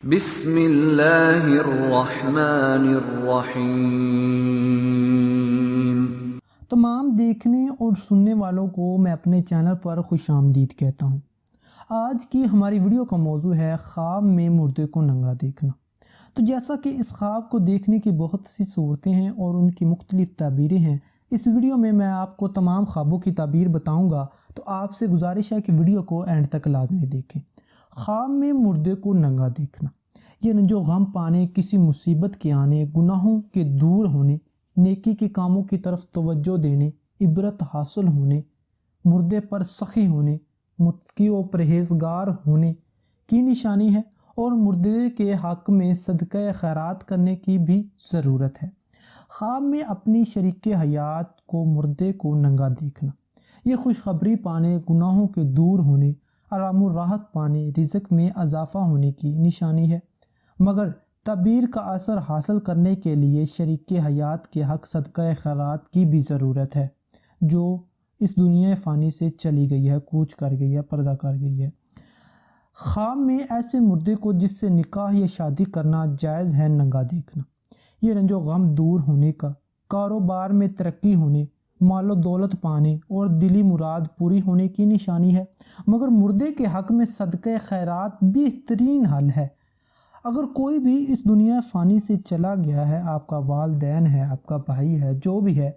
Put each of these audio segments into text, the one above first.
بسم اللہ الرحمن الرحیم۔ تمام دیکھنے اور سننے والوں کو میں اپنے چینل پر خوش آمدید کہتا ہوں۔ آج کی ہماری ویڈیو کا موضوع ہے خواب میں مردے کو ننگا دیکھنا۔ تو جیسا کہ اس خواب کو دیکھنے کی بہت سی صورتیں ہیں اور ان کی مختلف تعبیریں ہیں، اس ویڈیو میں آپ کو تمام خوابوں کی تعبیر بتاؤں گا، تو آپ سے گزارش ہے کہ ویڈیو کو اینڈ تک لازمی دیکھیں۔ خواب میں مردے کو ننگا دیکھنا، یہ رنج و غم پانے، کسی مصیبت کے آنے، گناہوں کے دور ہونے، نیکی کے کاموں کی طرف توجہ دینے، عبرت حاصل ہونے، مردے پر سخی ہونے، متقی و پرہیزگار ہونے کی نشانی ہے، اور مردے کے حق میں صدقہ خیرات کرنے کی بھی ضرورت ہے۔ خواب میں اپنی شریک حیات کو مردے کو ننگا دیکھنا، یہ خوشخبری پانے، گناہوں کے دور ہونے، آرام و راحت پانے، رزق میں اضافہ ہونے کی نشانی ہے، مگر تعبیر کا اثر حاصل کرنے کے لیے شریک حیات کے حق صدقہ خیرات کی بھی ضرورت ہے، جو اس دنیا فانی سے چلی گئی ہے، کوچ کر گئی ہے، پردہ کر گئی ہے۔ خواب میں ایسے مردے کو جس سے نکاح یا شادی کرنا جائز ہے ننگا دیکھنا، یہ رنج و غم دور ہونے کا، کاروبار میں ترقی ہونے، مال و دولت پانے اور دلی مراد پوری ہونے کی نشانی ہے، مگر مردے کے حق میں صدقہ خیرات بہترین حل ہے۔ اگر کوئی بھی اس دنیا فانی سے چلا گیا ہے، آپ کا والدین ہے، آپ کا بھائی ہے، جو بھی ہے،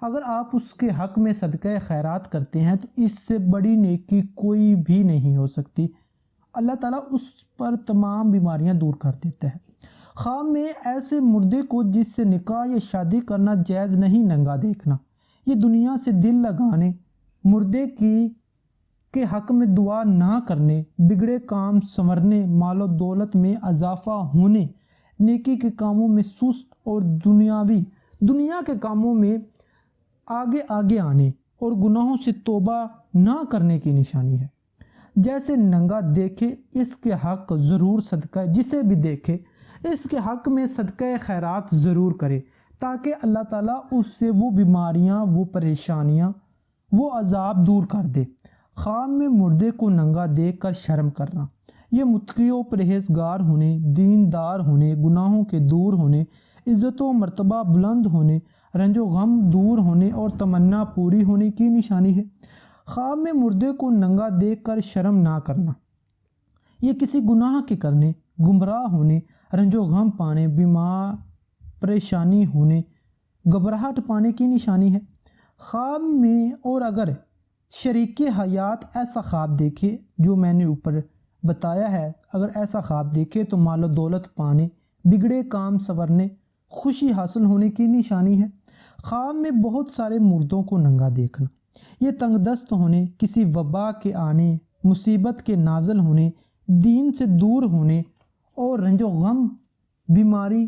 اگر آپ اس کے حق میں صدقہ خیرات کرتے ہیں تو اس سے بڑی نیکی کوئی بھی نہیں ہو سکتی۔ اللہ تعالیٰ اس پر تمام بیماریاں دور کر دیتا ہے۔ خواب میں ایسے مردے کو جس سے نکاح یا شادی کرنا جائز نہیں ننگا دیکھنا، یہ دنیا سے دل لگانے، مردے کے حق میں دعا نہ کرنے، بگڑے کام سنورنے، مال و دولت میں اضافہ ہونے، نیکی کے کاموں میں سست اور دنیا کے کاموں میں آگے آنے اور گناہوں سے توبہ نہ کرنے کی نشانی ہے۔ جیسے ننگا دیکھے اس کے حق ضرور صدقہ، جسے بھی دیکھے اس کے حق میں صدقہ خیرات ضرور کرے، تاکہ اللہ تعالیٰ اس سے وہ بیماریاں، وہ پریشانیاں، وہ عذاب دور کر دے۔ خواب میں مردے کو ننگا دیکھ کر شرم کرنا، یہ متقی و پرہیزگار ہونے، دیندار ہونے، گناہوں کے دور ہونے، عزت و مرتبہ بلند ہونے، رنج و غم دور ہونے اور تمنا پوری ہونے کی نشانی ہے۔ خواب میں مردے کو ننگا دیکھ کر شرم نہ کرنا، یہ کسی گناہ کے کرنے، گمراہ ہونے، رنج و غم پانے، بیمار پریشانی ہونے، گھبراہٹ پانے کی نشانی ہے۔ خواب میں اور اگر شریک حیات ایسا خواب دیکھے جو میں نے اوپر بتایا ہے، اگر ایسا خواب دیکھے تو مال و دولت پانے، بگڑے کام سنورنے، خوشی حاصل ہونے کی نشانی ہے۔ خواب میں بہت سارے مردوں کو ننگا دیکھنا، یہ تنگ دست ہونے، کسی وبا کے آنے، مصیبت کے نازل ہونے، دین سے دور ہونے اور رنج و غم، بیماری،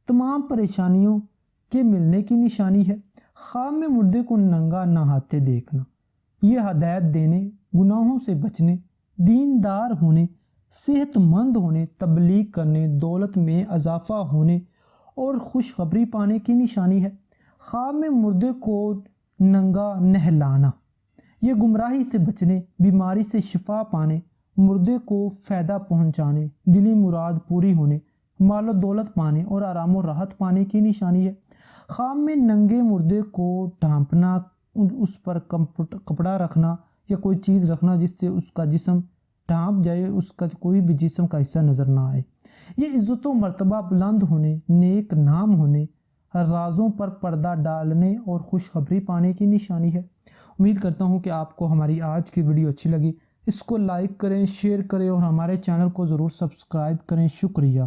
تمام پریشانیوں کے ملنے کی نشانی ہے۔ خواب میں مردے کو ننگا نہاتے دیکھنا، یہ ہدایت دینے، گناہوں سے بچنے، دیندار ہونے، صحت مند ہونے، تبلیغ کرنے، دولت میں اضافہ ہونے اور خوشخبری پانے کی نشانی ہے۔ خواب میں مردے کو ننگا نہلانا، یہ گمراہی سے بچنے، بیماری سے شفا پانے، مردے کو فائدہ پہنچانے، دلی مراد پوری ہونے، مال و دولت پانے اور آرام و راحت پانے کی نشانی ہے۔ خواب میں ننگے مردے کو ڈھانپنا، اس پر کپڑا رکھنا یا کوئی چیز رکھنا جس سے اس کا جسم ڈھانپ جائے، اس کا کوئی بھی جسم کا حصہ نظر نہ آئے، یہ عزت و مرتبہ بلند ہونے، نیک نام ہونے، رازوں پر پردہ ڈالنے اور خوشخبری پانے کی نشانی ہے۔ امید کرتا ہوں کہ آپ کو ہماری آج کی ویڈیو اچھی لگی، اس کو لائک کریں، شیئر کریں اور ہمارے چینل کو ضرور سبسکرائب کریں۔ شکریہ۔